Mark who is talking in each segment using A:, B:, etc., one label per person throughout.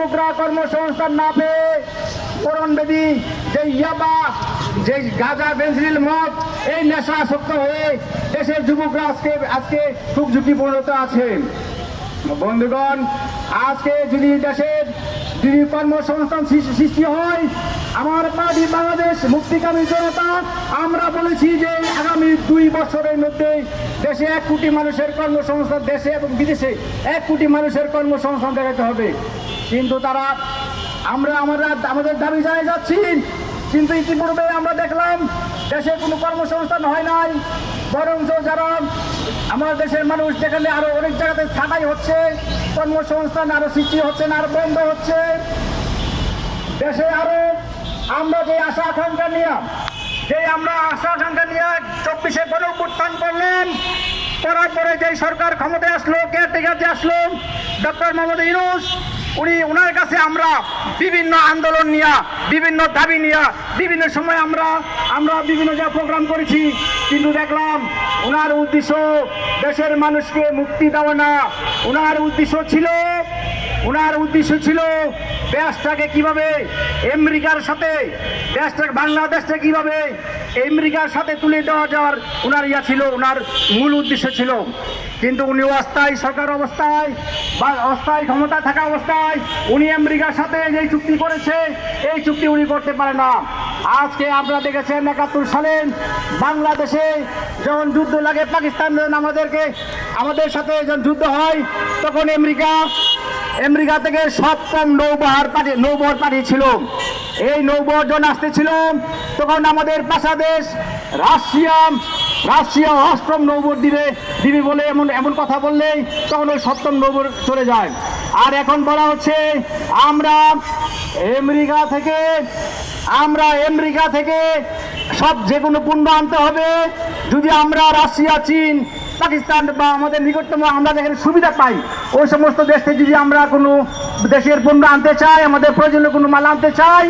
A: যুবকরা কর্মসংস্থান না পেয়ে পরনবেদী যে ইয়াবা, যে গাঁজা, ফেনসিডিল, মদ, এই নেশা আসক্ত হয়ে দেশের যুবকরা আজকে খুব ঝুঁকিপূর্ণত আছে। বন্ধুগণ, আজকে যদি দেশের কর্মসংস্থান সৃষ্টি হয়, আমার পার্টি বাংলাদেশ মুক্তিকামী জনতা আমরা বলেছি যে আগামী 2 বছরের মধ্যে দেশে 1 কোটি মানুষের কর্মসংস্থান, দেশে এবং বিদেশে 1 কোটি মানুষের কর্মসংস্থান দেখাতে হবে। কিন্তু আমরা আমাদের দাবি জানিয়ে যাচ্ছি, কিন্তু ইতিপূর্বে আমরা দেখলাম দেশে কোনো কর্মসংস্থান হয় নাই, বরঞ্চ যারা আমাদের দেশের মানুষ যেখানে আরো অনেক জায়গাতে ছাঁটাই হচ্ছে, কর্মসংস্থান আরো সৃষ্টি হচ্ছে না, আরো বন্ধ হচ্ছে। দেশে আরো আমরা যে আশা আকাঙ্ক্ষা নিয়ে 24-এ গণঅভ্যুত্থান করলেন, করার পরে যে সরকার ক্ষমতায় আসলো, কেয়ারটেকার যে আসলো ডক্টর মোহাম্মদ ইউনূস, ওনার কাছে আমরা বিভিন্ন আন্দোলন নিয়ে, বিভিন্ন দাবি নিয়ে বিভিন্ন সময় আমরা বিভিন্ন জায়গায় প্রোগ্রাম করেছি, কিন্তু দেখলাম ওনার উদ্দেশ্য দেশের মানুষকে মুক্তি দেওয়া না। ওনার উদ্দেশ্য ছিল দেশটাকে কিভাবে আমেরিকার সাথে, বাংলাদেশটা কিভাবে আমেরিকার সাথে তুলে দেওয়া যাওয়ার ওনার ছিল, ওনার মূল উদ্দেশ্য ছিল। কিন্তু উনি অস্থায়ী সরকার অবস্থায় বা অস্থায়ী ক্ষমতা থাকা অবস্থায় উনি আমেরিকার সাথে যে চুক্তি করেছে, এই চুক্তি উনি করতে পারে না। আজকে আপনারা দেখেছেন 71 সালে বাংলাদেশে যখন যুদ্ধ লাগে, পাকিস্তান আমাদের সাথে যখন যুদ্ধ হয়, তখন আমেরিকা থেকে 7ম নৌবহর পাঠিয়েছিল। এই নৌবহর যখন আসতেছিল, তখন আমাদের পাশা দেশ রাশিয়া 8ম নৌবহর দিবে বলে এমন কথা বললেই তখন ওই 7ম নৌবহর চলে যায়। আর এখন বলা হচ্ছে আমরা আমেরিকা থেকে সব যে কোনো পণ্য আনতে হবে, যদি আমরা রাশিয়া, চীন, পাকিস্তান বা আমাদের নিকটতম আমরা যেখানে সুবিধা পাই ওই সমস্ত দেশ থেকে যদি আমরা কোনো দেশের পণ্য আনতে চাই, আমাদের প্রয়োজনীয় কোনো মাল আনতে চাই,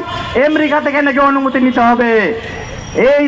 A: আমেরিকা থেকে নাকি অনুমতি নিতে হবে। এই